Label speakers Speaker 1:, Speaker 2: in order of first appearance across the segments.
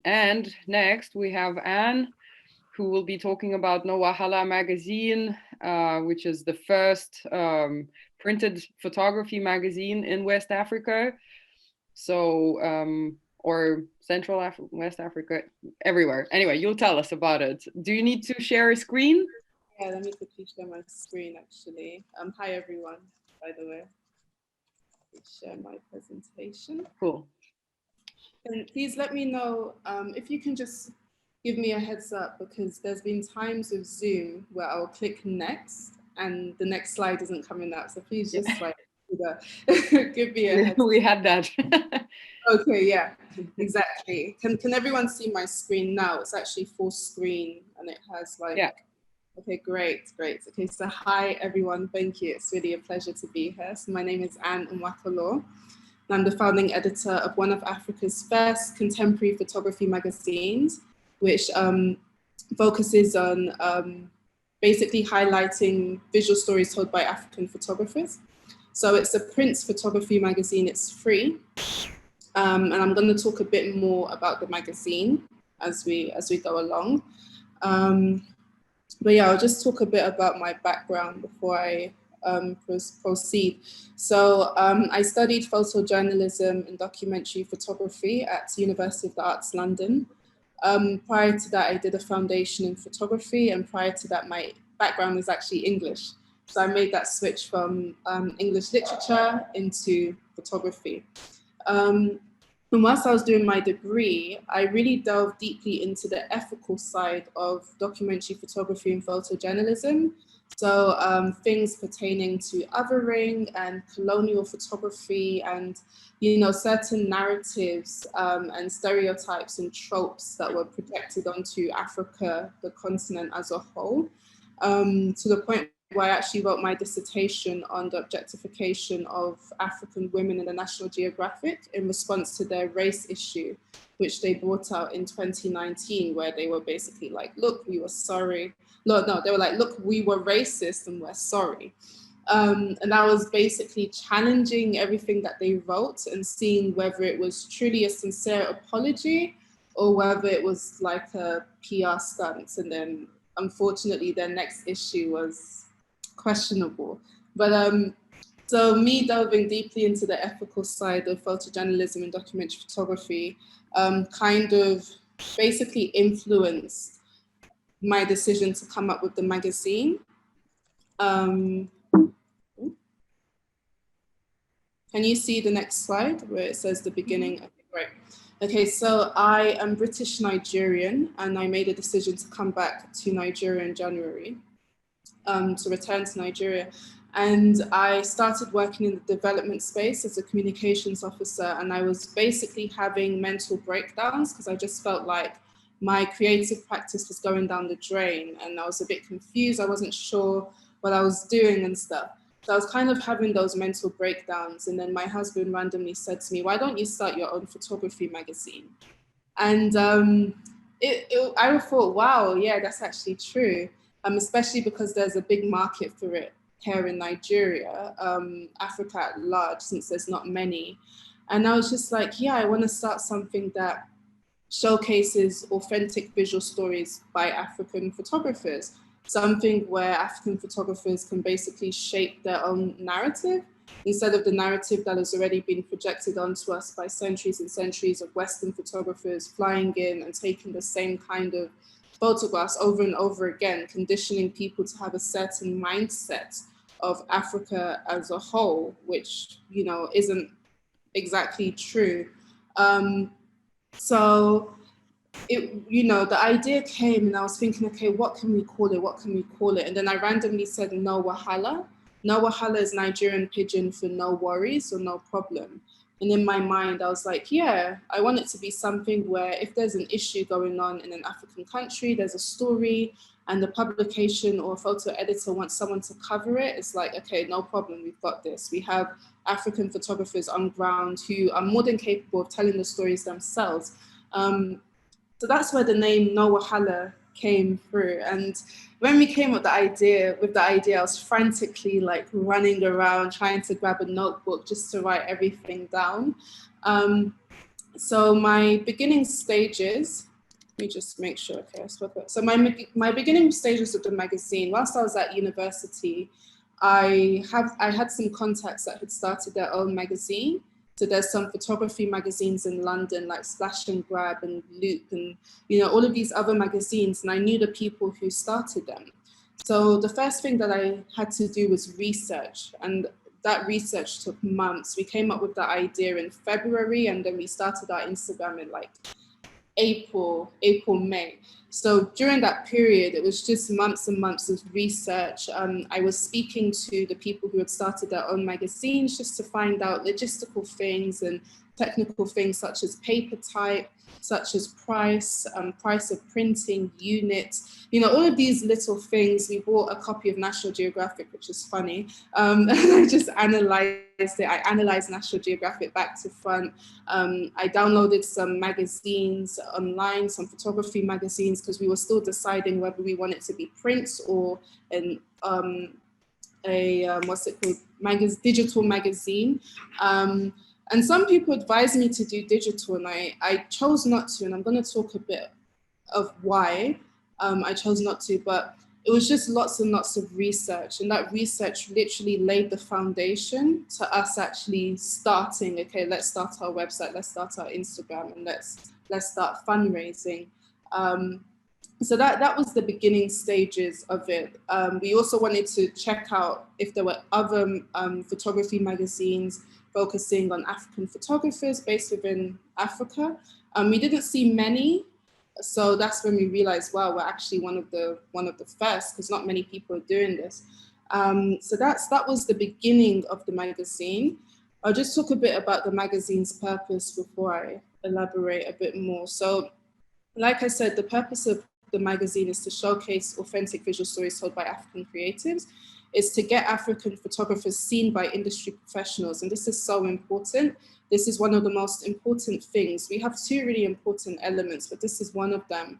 Speaker 1: And next we have Anne, who will be talking about Wahala Magazine, which is the first printed photography magazine in West Africa. So, or Central Africa, West Africa, everywhere. Anyway, you'll tell us about it. Do you need to share a screen?
Speaker 2: Yeah, let me quickly share my screen actually. Hi everyone, by the way. Share my presentation.
Speaker 1: Cool.
Speaker 2: And please let me know if you can just give me a heads up, because there's been times with Zoom where I'll click next and the next slide isn't coming up. So please just like give me a heads up.
Speaker 1: We had that.
Speaker 2: Okay, yeah, exactly. Can everyone see my screen now? It's actually full screen and it has like,
Speaker 1: yeah.
Speaker 2: Okay, great. Okay, so hi everyone, thank you. It's really a pleasure to be here. So my name is Nwakalor, and I'm the founding editor of one of Africa's first contemporary photography magazines, which focuses on basically highlighting visual stories told by African photographers. So it's a print photography magazine, it's free. And I'm going to talk a bit more about the magazine as we go along. But yeah, I'll just talk a bit about my background before I proceed. So I studied photojournalism and documentary photography at University of the Arts London. Prior to that, I did a foundation in photography, and prior to that, my background is actually English. So I made that switch from English literature into photography. And whilst I was doing my degree, I really delved deeply into the ethical side of documentary photography and photojournalism. So things pertaining to othering and colonial photography and, you know, certain narratives and stereotypes and tropes that were projected onto Africa, the continent as a whole, to the point where I actually wrote my dissertation on the objectification of African women in the National Geographic in response to their race issue, which they brought out in 2019, where they were basically like, look, we were sorry. No, they were like, look, we were racist and we're sorry. And I was basically challenging everything that they wrote and seeing whether it was truly a sincere apology or whether it was like a PR stunt. And then unfortunately, their next issue was questionable. But so me delving deeply into the ethical side of photojournalism and documentary photography kind of basically influenced my decision to come up with the magazine. Can you see the next slide where it says the beginning? Okay, great. Okay, so I am British Nigerian, and I made a decision to come back to Nigeria in January. To return to Nigeria. And I started working in the development space as a communications officer. And I was basically having mental breakdowns because I just felt like my creative practice was going down the drain. And I was a bit confused. I wasn't sure what I was doing and stuff. So I was kind of having those mental breakdowns. And then my husband randomly said to me, why don't you start your own photography magazine? And I thought, wow, yeah, that's actually true. Especially because there's a big market for it here in Nigeria, Africa at large, since there's not many. And I was just like, yeah, I want to start something that showcases authentic visual stories by African photographers, something where African photographers can basically shape their own narrative instead of the narrative that has already been projected onto us by centuries and centuries of Western photographers flying in and taking the same kind of photographs over and over again, conditioning people to have a certain mindset of Africa as a whole, which, you know, isn't exactly true. So the idea came and I was thinking, okay, what can we call it? And then I randomly said, no wahala. No wahala is Nigerian pidgin for no worries or no problem. And in my mind, I was like, yeah, I want it to be something where if there's an issue going on in an African country, there's a story and the publication or photo editor wants someone to cover it. It's like, okay, no problem, we've got this. We have African photographers on ground who are more than capable of telling the stories themselves. So that's where the name No Wahala came through. And when we came with the idea, I was frantically like running around trying to grab a notebook just to write everything down. And So my beginning stages, let me just make sure, okay, I spoke about. So my beginning stages of the magazine, whilst I was at university, I had some contacts that had started their own magazine. So there's some photography magazines in London, like Splash and Grab and Loop and, you know, all of these other magazines. And I knew the people who started them. So the first thing that I had to do was research, and that research took months. We came up with that idea in February, and then we started our Instagram in like April, May. So during that period, it was just months and months of research. I was speaking to the people who had started their own magazines just to find out logistical things and technical things such as paper type, such as price of printing, units, you know, all of these little things. We bought a copy of National Geographic, which is funny. And I just analyzed it. I analyzed National Geographic back to front. I downloaded some magazines online, some photography magazines, because we were still deciding whether we wanted to be print or what's it called, digital magazine. And some people advised me to do digital, and I chose not to, and I'm going to talk a bit of why I chose not to, but it was just lots and lots of research, and that research literally laid the foundation to us actually starting, okay, let's start our website, let's start our Instagram, and let's start fundraising. So that was the beginning stages of it. We also wanted to check out if there were other photography magazines focusing on African photographers based within Africa. We didn't see many, so that's when we realized, wow, we're actually one of the first, because not many people are doing this. So that was the beginning of the magazine. I'll just talk a bit about the magazine's purpose before I elaborate a bit more. So, like I said, the purpose of the magazine is to showcase authentic visual stories told by African creatives. Is to get African photographers seen by industry professionals. And this is so important. This is one of the most important things. We have two really important elements, but this is one of them.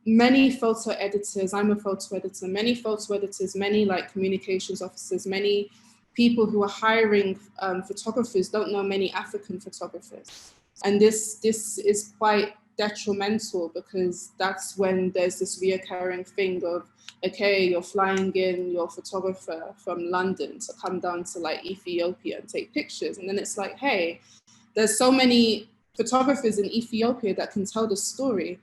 Speaker 2: Many photo editors, I'm a photo editor, many photo editors, many like communications officers, many people who are hiring photographers don't know many African photographers. And this is quite detrimental, because that's when there's this reoccurring thing of, okay, you're flying in your photographer from London to come down to like Ethiopia and take pictures. And then it's like, hey, there's so many photographers in Ethiopia that can tell the story.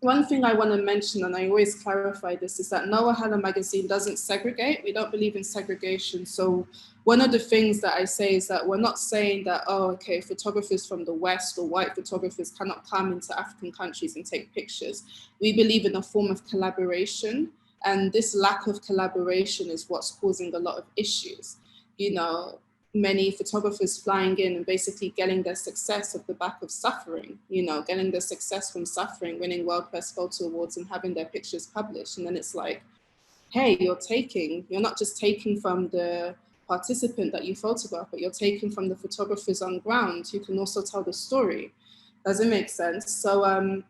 Speaker 2: One thing I want to mention, and I always clarify this, is that Wahala Magazine doesn't segregate. We don't believe in segregation. So one of the things that I say is that we're not saying that, oh, okay, photographers from the West or white photographers cannot come into African countries and take pictures. We believe in a form of collaboration, and this lack of collaboration is what's causing a lot of issues. You know, many photographers flying in and basically getting their success off the back of suffering, you know, getting their success from suffering, winning World Press Photo Awards and having their pictures published. And then it's like, hey, you're not just taking from the participant that you photograph, but you're taking from the photographers on ground who can also tell the story. Does it make sense? So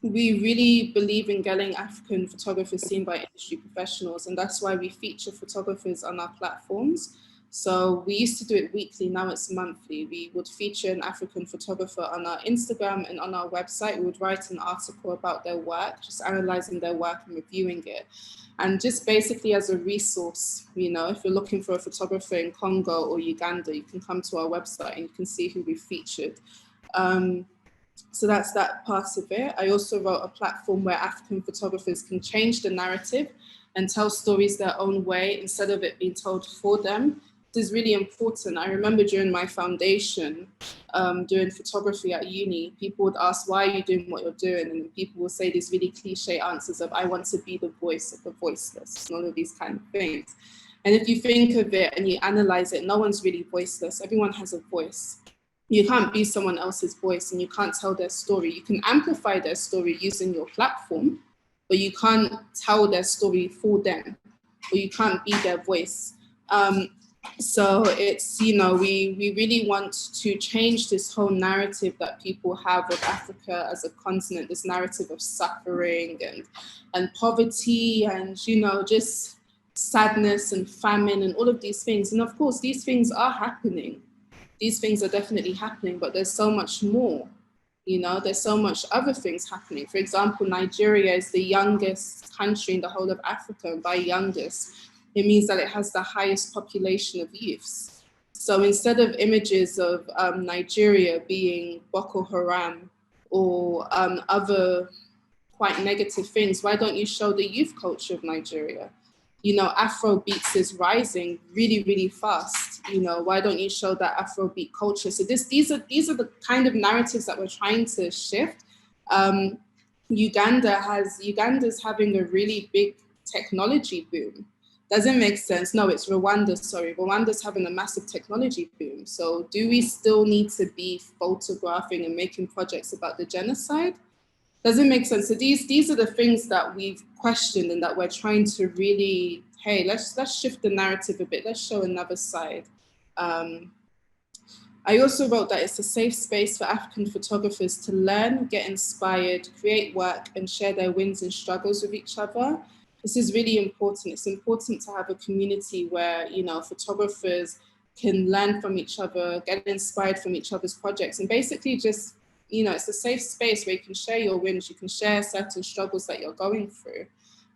Speaker 2: we really believe in getting African photographers seen by industry professionals, and that's why we feature photographers on our platforms. So we used to do it weekly, now it's monthly. We would feature an African photographer on our Instagram and on our website. We would write an article about their work, just analyzing their work and reviewing it. And just basically as a resource, you know, if you're looking for a photographer in Congo or Uganda, you can come to our website and you can see who we featured. So that's that part of it. I also wrote a platform where African photographers can change the narrative and tell stories their own way instead of it being told for them. This is really important. I remember during my foundation, doing photography at uni, people would ask, why are you doing what you're doing? And people will say these really cliche answers of, I want to be the voice of the voiceless, and all of these kind of things. And if you think of it and you analyze it, no one's really voiceless. Everyone has a voice. You can't be someone else's voice and you can't tell their story. You can amplify their story using your platform, but you can't tell their story for them, or you can't be their voice. So it's, you know, we really want to change this whole narrative that people have of Africa as a continent, this narrative of suffering and poverty and, you know, just sadness and famine and all of these things. And of course, these things are happening. these things are definitely happening, but there's so much more. You know, there's so much other things happening. For example, Nigeria is the youngest country in the whole of Africa. And by youngest, it means that it has the highest population of youths. So instead of images of Nigeria being Boko Haram or other quite negative things, why don't you show the youth culture of Nigeria? You know, Afrobeats is rising really, really fast. You know, why don't you show that Afrobeat culture? So these are the kind of narratives that we're trying to shift. Uganda's having a really big technology boom. Doesn't make sense. No, it's Rwanda, sorry. Rwanda's having a massive technology boom. So do we still need to be photographing and making projects about the genocide? Doesn't make sense. So these are the things that we've questioned and that we're trying to really, hey, let's shift the narrative a bit. Let's show another side. I also wrote that it's a safe space for African photographers to learn, get inspired, create work, and share their wins and struggles with each other. This is really important. It's important to have a community where, you know, photographers can learn from each other, get inspired from each other's projects, and basically just, you know, it's a safe space where you can share your wins, you can share certain struggles that you're going through.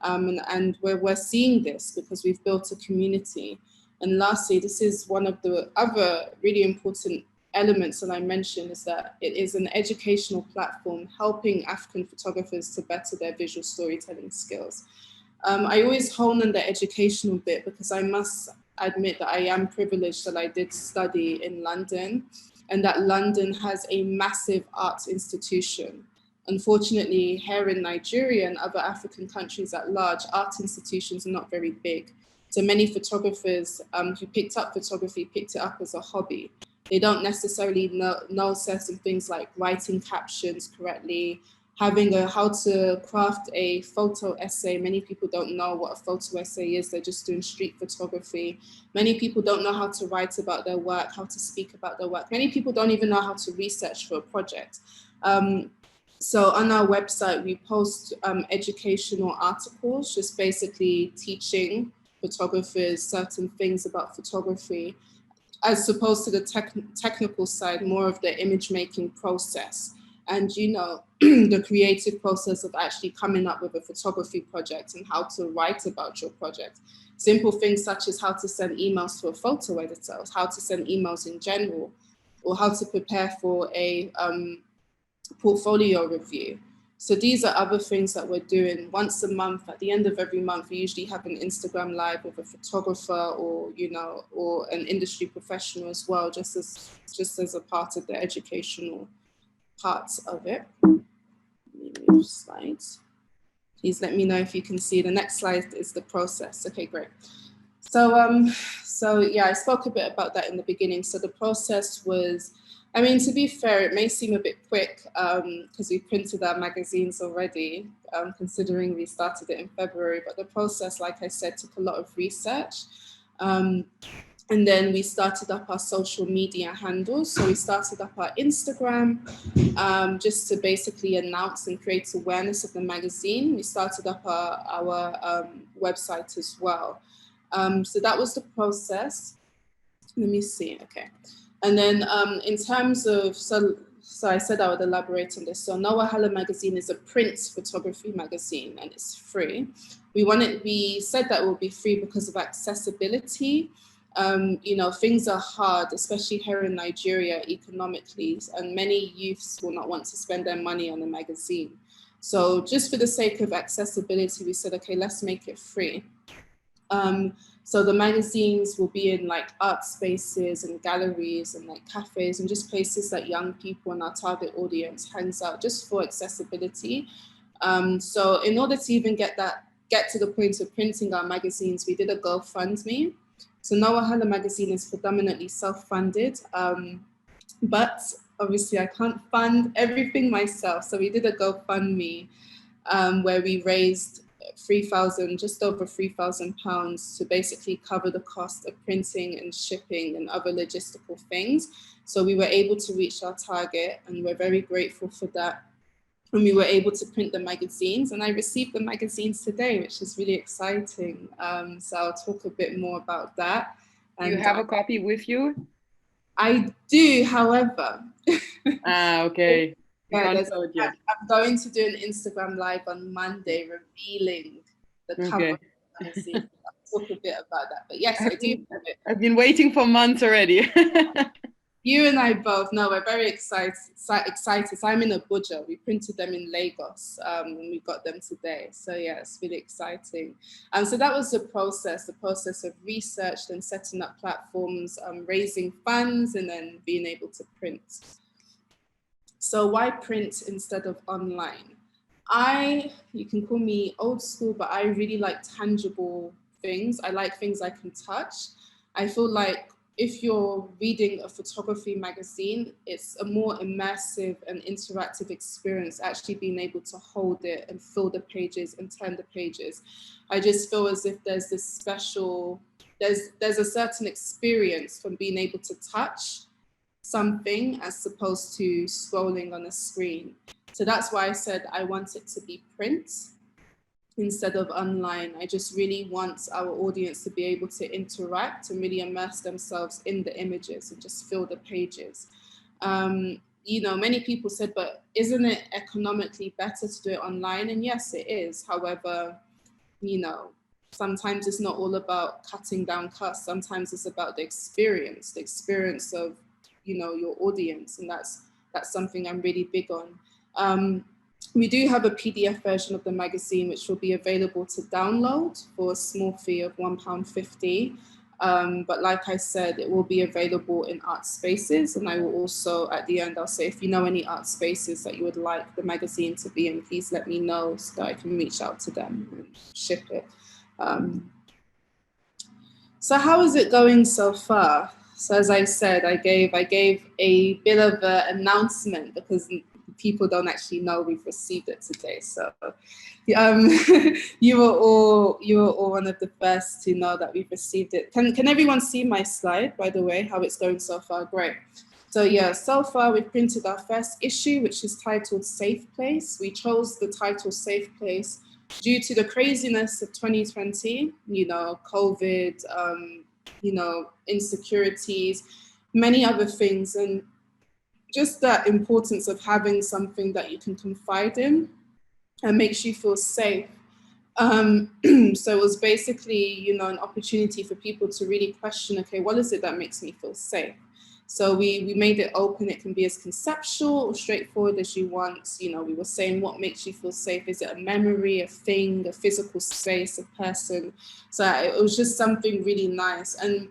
Speaker 2: And we're seeing this because we've built a community. And lastly, this is one of the other really important elements that I mentioned, is that it is an educational platform helping African photographers to better their visual storytelling skills. I always hone on the educational bit because I must admit that I am privileged that I did study in London, and that London has a massive arts institution. Unfortunately, here in Nigeria and other African countries at large, art institutions are not very big. So many photographers who picked up photography picked it up as a hobby. They don't necessarily know certain things like writing captions correctly, how to craft a photo essay. Many people don't know what a photo essay is. They're just doing street photography. Many people don't know how to write about their work, how to speak about their work. Many people don't even know how to research for a project. So on our website, we post educational articles, just basically teaching photographers certain things about photography, as opposed to the technical side, more of the image making process. And, you know, the creative process of actually coming up with a photography project and how to write about your project. Simple things such as how to send emails to a photo editor, how to send emails in general, or how to prepare for a portfolio review. So these are other things that we're doing once a month. At the end of every month, we usually have an Instagram live with a photographer or, you know, or an industry professional as well, just as a part of the educational parts of it. Let me move slides. Please let me know if you can see. The next slide is the process. Okay, great. So yeah, I spoke a bit about that in the beginning. So the process was, I mean, to be fair, it may seem a bit quick because we printed our magazines already, considering we started it in February. But the process, like I said, took a lot of research. And then we started up our social media handles. So we started up our Instagram just to basically announce and create awareness of the magazine. We started up our website as well. So that was the process. Let me see, okay. And then in terms of, so I said I would elaborate on this. So Wahala Magazine is a print photography magazine and it's free. We said that it will be free because of accessibility. You know, things are hard, especially here in Nigeria economically, and many youths will not want to spend their money on a magazine. So just for the sake of accessibility, we said, okay, let's make it free. So the magazines will be in like art spaces and galleries and like cafes and just places that young people and our target audience hangs out, just for accessibility. So in order to even get to the point of printing our magazines, we did a GoFundMe. So Nwakalor Magazine is predominantly self-funded, but obviously I can't fund everything myself. So we did a GoFundMe where we raised just over £3,000 to basically cover the cost of printing and shipping and other logistical things. So we were able to reach our target and we're very grateful for that. And we were able to print the magazines, and I received the magazines today, which is really exciting. So I'll talk a bit more about that.
Speaker 1: And you have a copy with you?
Speaker 2: I do, however.
Speaker 1: Okay. You
Speaker 2: Yeah,
Speaker 1: can't show it yet.
Speaker 2: I'm going to do an Instagram live on Monday revealing the cover
Speaker 1: Okay.
Speaker 2: of the magazine. I'll talk a bit about that. But yes, I do have it.
Speaker 1: I've been waiting for months already.
Speaker 2: You and I both know we're very excited. I'm in Abuja. We printed them in Lagos and we got them today. So yeah, it's really exciting. So that was the process of research and setting up platforms, raising funds, and then being able to print. So why print instead of online? You can call me old school, but I really like tangible things. I like things I can touch. I feel like if you're reading a photography magazine, it's a more immersive and interactive experience, actually being able to hold it and fill the pages and turn the pages. I just feel as if there's this special, there's a certain experience from being able to touch something as opposed to scrolling on a screen. So that's why I said I want it to be print instead of online. I just really want our audience to be able to interact and really immerse themselves in the images and just fill the pages. Many people said, but isn't it economically better to do it online? And yes, it is. However, sometimes it's not all about cutting down costs. Sometimes it's about the experience of, your audience. And that's something I'm really big on. We do have a PDF version of the magazine, which will be available to download for a small fee of £1.50. But like I said, it will be available in art spaces. And I will also, at the end, I'll say, if you know any art spaces that you would like the magazine to be in, please let me know so that I can reach out to them and ship it. So how is it going so far? So as I said, I gave a bit of an announcement because people don't actually know we've received it today. So you were all one of the first to know that we've received it. Can everyone see my slide, by the way, how it's going so far? Great. So yeah, so far we've printed our first issue, which is titled Safe Place. We chose the title Safe Place due to the craziness of 2020, COVID, insecurities, many other things, and just that importance of having something that you can confide in and makes you feel safe. So it was basically, an opportunity for people to really question, okay, what is it that makes me feel safe? So we made it open. It can be as conceptual or straightforward as you want. We were saying, what makes you feel safe? Is it a memory, a thing, a physical space, a person? So it was just something really nice. And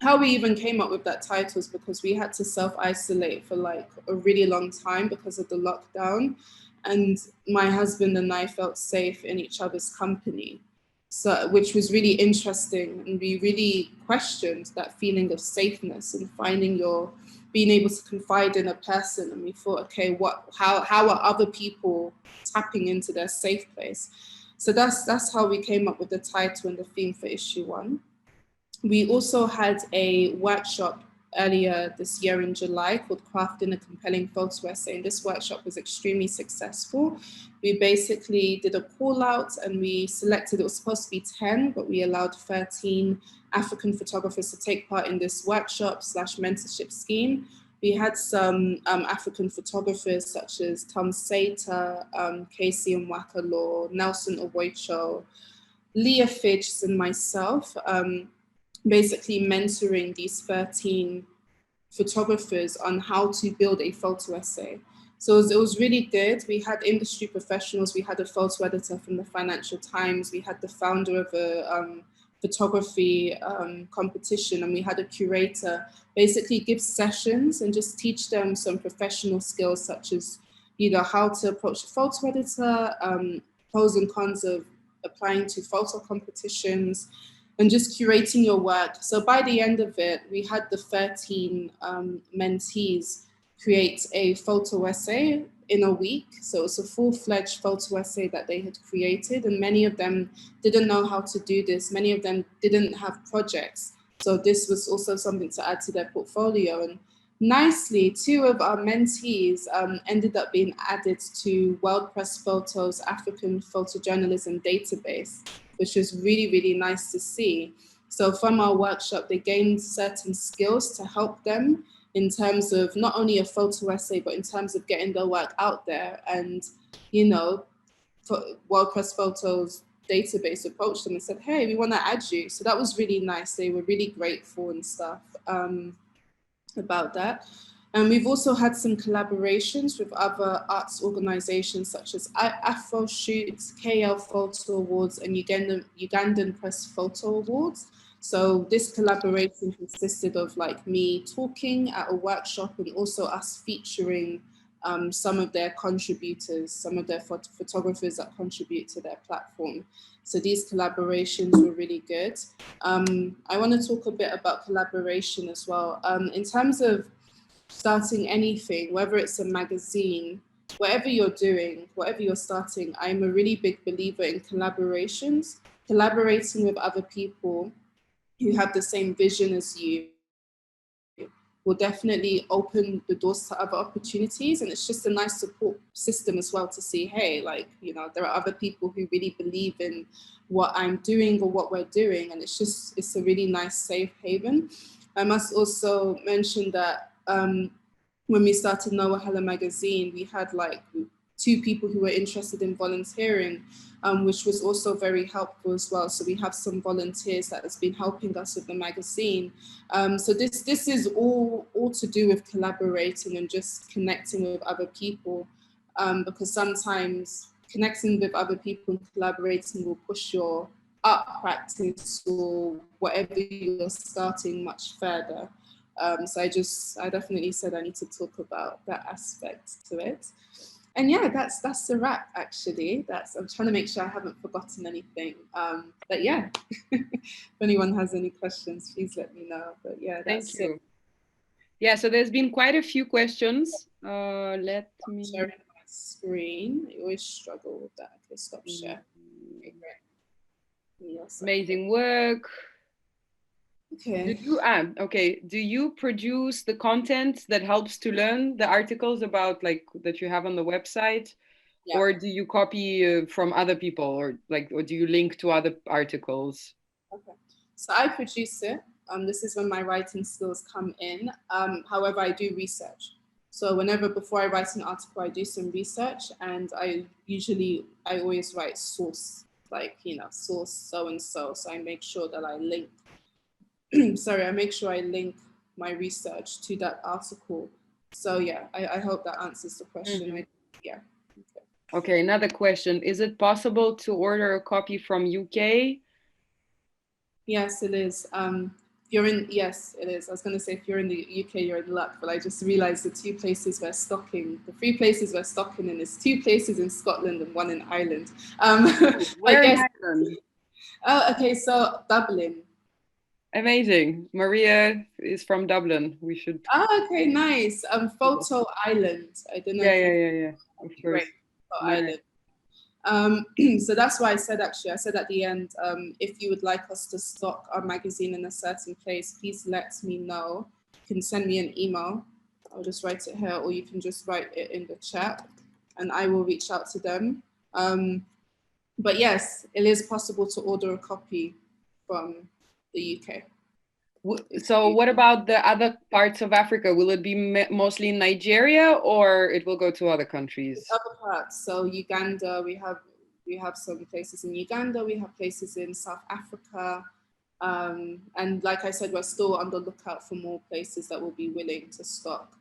Speaker 2: how we even came up with that title is because we had to self-isolate for like a really long time because of the lockdown. And my husband and I felt safe in each other's company. So, which was really interesting, and we really questioned that feeling of safeness and being able to confide in a person. And we thought, okay, how are other people tapping into their safe place? So that's how we came up with the title and the theme for issue 1. We also had a workshop earlier this year in July called Crafting a Compelling Photo Essay, and this workshop was extremely successful. We basically did a call out and we selected, it was supposed to be 10, but we allowed 13 African photographers to take part in this workshop/mentorship scheme. We had some African photographers such as Tom Sater, Casey Nwakalor, Nelson Owoicho, Leah Fidges, and myself, basically mentoring these 13 photographers on how to build a photo essay. So it was really good. We had industry professionals. We had a photo editor from the Financial Times. We had the founder of a photography competition, and we had a curator basically give sessions and just teach them some professional skills such as how to approach a photo editor, pros and cons of applying to photo competitions, and just curating your work. So by the end of it, we had the 13 mentees create a photo essay in a week. So it's a full-fledged photo essay that they had created, and many of them didn't know how to do this. Many of them didn't have projects. So this was also something to add to their portfolio. And nicely, 2 of our mentees ended up being added to World Press Photo's African Photojournalism database, which was really, really nice to see. So from our workshop, they gained certain skills to help them in terms of not only a photo essay, but in terms of getting their work out there. And, you know, World Press Photos database approached them and said, hey, we want to add you. So that was really nice. They were really grateful and stuff about that. And we've also had some collaborations with other arts organizations such as Afro Shoots, KL Photo Awards, and Ugandan Press Photo Awards. So this collaboration consisted of like me talking at a workshop and also us featuring some of their contributors, some of their photographers that contribute to their platform. So these collaborations were really good. I want to talk a bit about collaboration as well. In terms of starting anything, whether it's a magazine, whatever you're doing, whatever you're starting, I'm a really big believer in collaborations, collaborating with other people who have the same vision as you will definitely open the doors to other opportunities. And it's just a nice support system as well to see, hey, like, you know, there are other people who really believe in what I'm doing or what we're doing. And it's a really nice safe haven. I must also mention that when we started Wahala Magazine, we had like 2 people who were interested in volunteering, which was also very helpful as well. So we have some volunteers that has been helping us with the magazine. So this is all to do with collaborating and just connecting with other people, because sometimes connecting with other people and collaborating will push your art practice or whatever you're starting much further. So I definitely said I need to talk about that aspect to it. And yeah, that's a wrap actually. I'm trying to make sure I haven't forgotten anything. But yeah, if anyone has any questions, please let me know. But yeah, that's
Speaker 1: Thank you.
Speaker 2: it.
Speaker 1: Yeah, so there's been quite a few questions. Let me
Speaker 2: sharing my screen. I always struggle with that. Okay, stop share. Okay, great. Yes,
Speaker 1: amazing work.
Speaker 2: Okay.
Speaker 1: Do you produce the content that helps to learn the articles about like that you have on the website?
Speaker 2: Yeah.
Speaker 1: Or do you copy from other people, or do you link to other articles?
Speaker 2: Okay, so I produce it. This is when my writing skills come in. However, I do research. So before I write an article, I do some research, and I always write source, like, you know, source so-and-so. So I make sure that I link, I make sure I link my research to that article. So yeah, I hope that answers the question.
Speaker 1: Mm-hmm.
Speaker 2: Yeah.
Speaker 1: Okay, another question. Is it possible to order a copy from UK?
Speaker 2: Yes, it is. Yes, it is. I was going to say if you're in the UK, you're in luck, but I just realized the 3 places we're stocking in is 2 places in Scotland and 1 in Ireland.
Speaker 1: Where in Ireland?
Speaker 2: Oh, okay, so Dublin.
Speaker 1: Amazing. Maria is from Dublin. We should.
Speaker 2: Oh, okay, nice. Photo Island. I don't know.
Speaker 1: Yeah. Of course.
Speaker 2: Great. Photo Island. So that's why I said at the end, if you would like us to stock our magazine in a certain place, please let me know. You can send me an email. I'll just write it here, or you can just write it in the chat and I will reach out to them. But yes, it is possible to order a copy from the UK.
Speaker 1: So what about the other parts of Africa? Will it be mostly in Nigeria, or it will go to other countries?
Speaker 2: Other parts. So Uganda, we have some places in Uganda. We have places in South Africa. And like I said, we're still on the lookout for more places that will be willing to stock.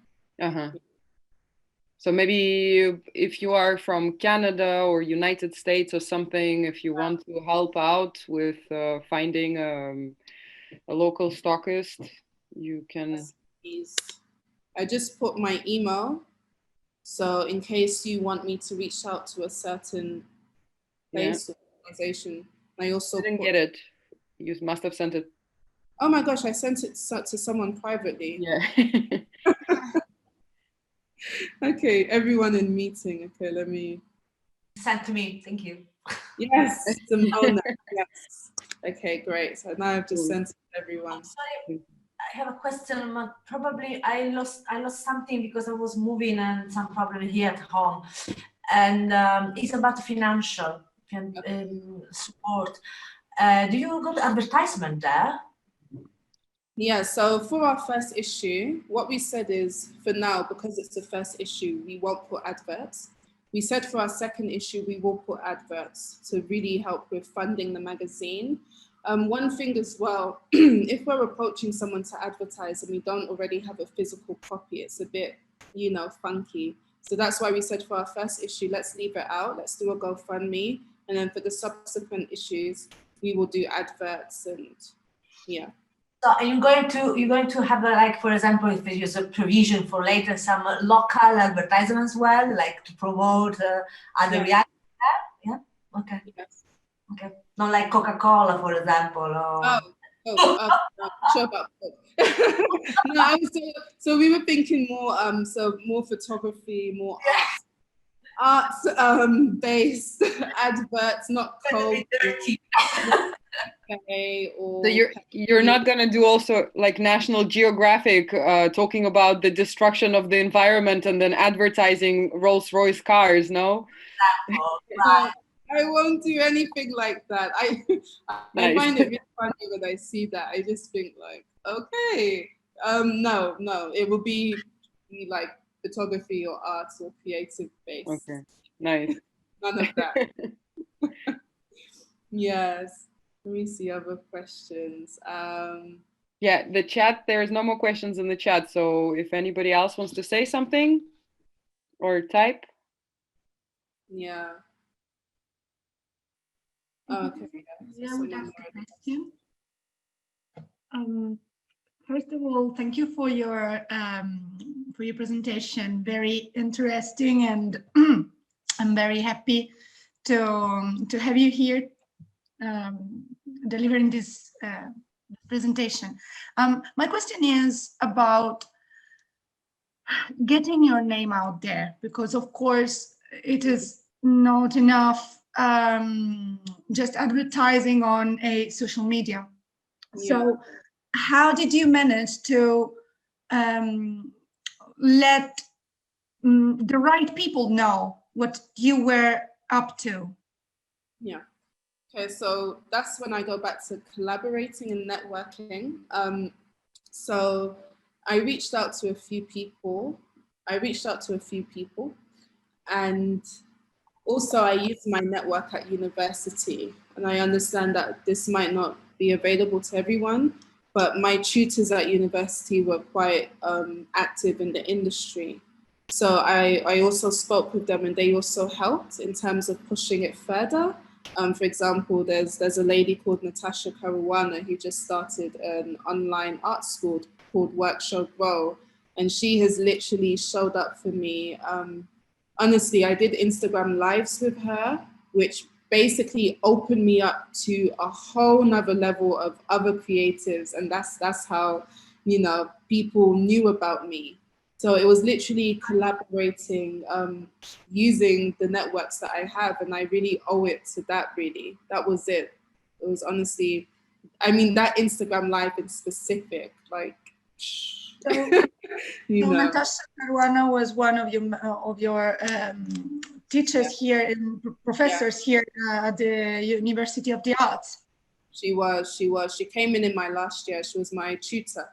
Speaker 1: So maybe if you are from Canada or United States or something, if you want to help out with finding a local stockist, you can.
Speaker 2: I just put my email. So in case you want me to reach out to a certain place or organization, I also
Speaker 1: didn't get it. You must have sent it.
Speaker 2: Oh my gosh, I sent it to someone privately.
Speaker 1: Yeah.
Speaker 2: Okay, everyone in meeting. Okay, let me.
Speaker 3: Sent to me, thank you.
Speaker 2: Yes, Simona. Yes. Okay, great. So now I've just sent it to everyone.
Speaker 3: I'm sorry, I have a question. Probably I lost something because I was moving and some problem here at home, and it's about financial support. Do you got advertisement there?
Speaker 2: Yeah, so for our first issue, what we said is, for now, because it's the first issue, we won't put adverts. We said for our second issue, we will put adverts to really help with funding the magazine. One thing as well, if we're approaching someone to advertise and we don't already have a physical copy, it's a bit, you know, funky. So that's why we said for our first issue, let's leave it out. Let's do a GoFundMe. And then for the subsequent issues, we will do adverts and yeah.
Speaker 3: So are you going to have like, for example, if there's a provision for later some local advertisement as well, like to promote other reactions? Yeah. Okay.
Speaker 2: Yes.
Speaker 3: Okay. Not like Coca-Cola, for example. Or...
Speaker 2: No, sure about that. No, so we were thinking more so more photography, more arts based adverts, not Coke.
Speaker 1: So you're not going to do also like National Geographic talking about the destruction of the environment and then advertising Rolls-Royce cars, no?
Speaker 3: Right.
Speaker 2: I won't do anything like that. I find it really funny when I see that. I just think like, okay, no, it will be like photography or arts or creative based.
Speaker 1: Okay, nice.
Speaker 2: None of that. Yes. Let me see other questions.
Speaker 1: Yeah, the chat, there's no more questions in the chat. So if anybody else wants to say something or type.
Speaker 2: Yeah. Okay.
Speaker 4: Yeah, I would ask a question. First of all, thank you for your presentation. Very interesting, and I'm very happy to have you here delivering this presentation. My question is about getting your name out there, because of course it is not enough just advertising on a social media. Yeah. So how did you manage to let the right people know what you were up to?
Speaker 2: Yeah. Okay, so that's when I go back to collaborating and networking. So I reached out to a few people. And also I used my network at university. And I understand that this might not be available to everyone, but my tutors at university were quite active in the industry. So I also spoke with them and they also helped in terms of pushing it further. For example, there's a lady called Natasha Caruana who just started an online art school called Workshop Grow, and she has literally showed up for me. Honestly, I did Instagram lives with her, which basically opened me up to a whole nother level of other creatives, and that's how, you know, people knew about me. So it was literally collaborating, using the networks that I have, and I really owe it to that, really. That was it. It was honestly, I mean, that Instagram live in specific, like, you know.
Speaker 4: Natasha Caruana was one of your teachers here and professors here at the University of the Arts.
Speaker 2: She was. She came in my last year. She was my tutor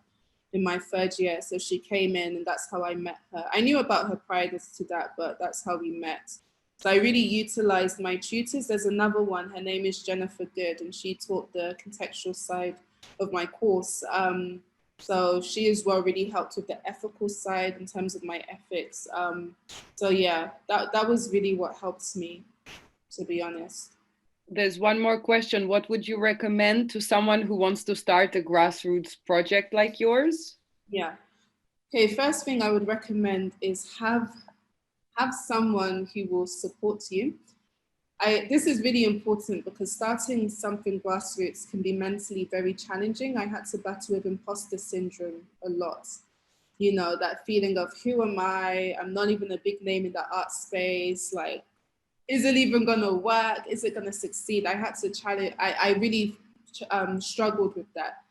Speaker 2: in my third year. So she came in and that's how I met her. I knew about her prior to that, but that's how we met. So I really utilized my tutors. There's another one, her name is Jennifer Good, and she taught the contextual side of my course. So she as well really helped with the ethical side in terms of my ethics. So yeah, that was really what helped me, to be honest.
Speaker 1: There's one more question. What would you recommend to someone who wants to start a grassroots project like yours?
Speaker 2: Yeah. Okay, first thing I would recommend is have someone who will support you. This is really important because starting something grassroots can be mentally very challenging. I had to battle with imposter syndrome a lot. You know, that feeling of who am I? I'm not even a big name in the art space. Like, is it even gonna work? Is it gonna succeed? I had to challenge, I really struggled with that.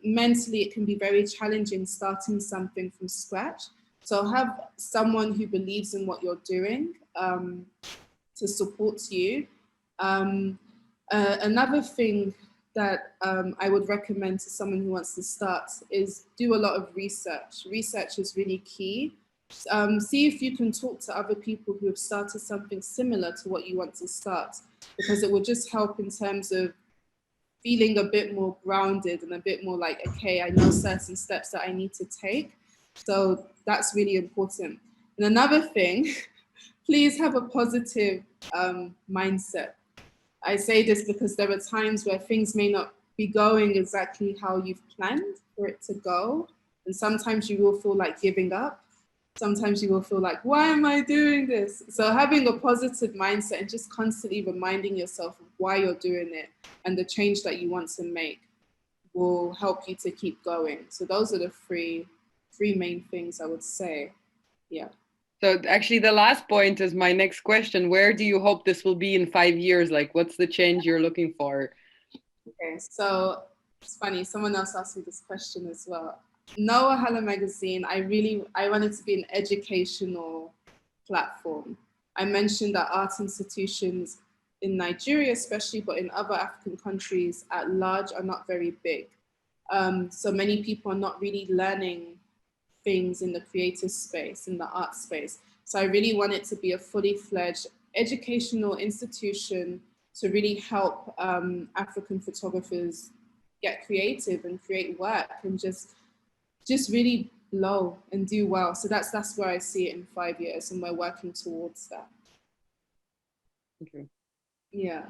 Speaker 2: Mentally, it can be very challenging starting something from scratch. So have someone who believes in what you're doing to support you. Another thing that I would recommend to someone who wants to start is do a lot of research. Research is really key. See if you can talk to other people who have started something similar to what you want to start, because it will just help in terms of feeling a bit more grounded and a bit more like, okay, I know certain steps that I need to take. So that's really important. And another thing, please have a positive mindset. I say this because there are times where things may not be going exactly how you've planned for it to go. And sometimes you will feel like giving up. Sometimes you will feel like, why am I doing this? So having a positive mindset and just constantly reminding yourself of why you're doing it and the change that you want to make will help you to keep going. So those are the three main things I would say. Yeah.
Speaker 1: So actually the last point is my next question. Where do you hope this will be in 5 years? Like, what's the change you're looking for?
Speaker 2: Okay, so it's funny, someone else asked me this question as well. Wahala Magazine, I want it to be an educational platform. I mentioned that art institutions in Nigeria especially, but in other African countries at large are not very big. So many people are not really learning things in the creative space, in the art space. So I really want it to be a fully fledged educational institution to really help African photographers get creative and create work and just really blow and do well. So that's where I see it in 5 years, and we're working towards that.
Speaker 1: Okay.
Speaker 2: Yeah.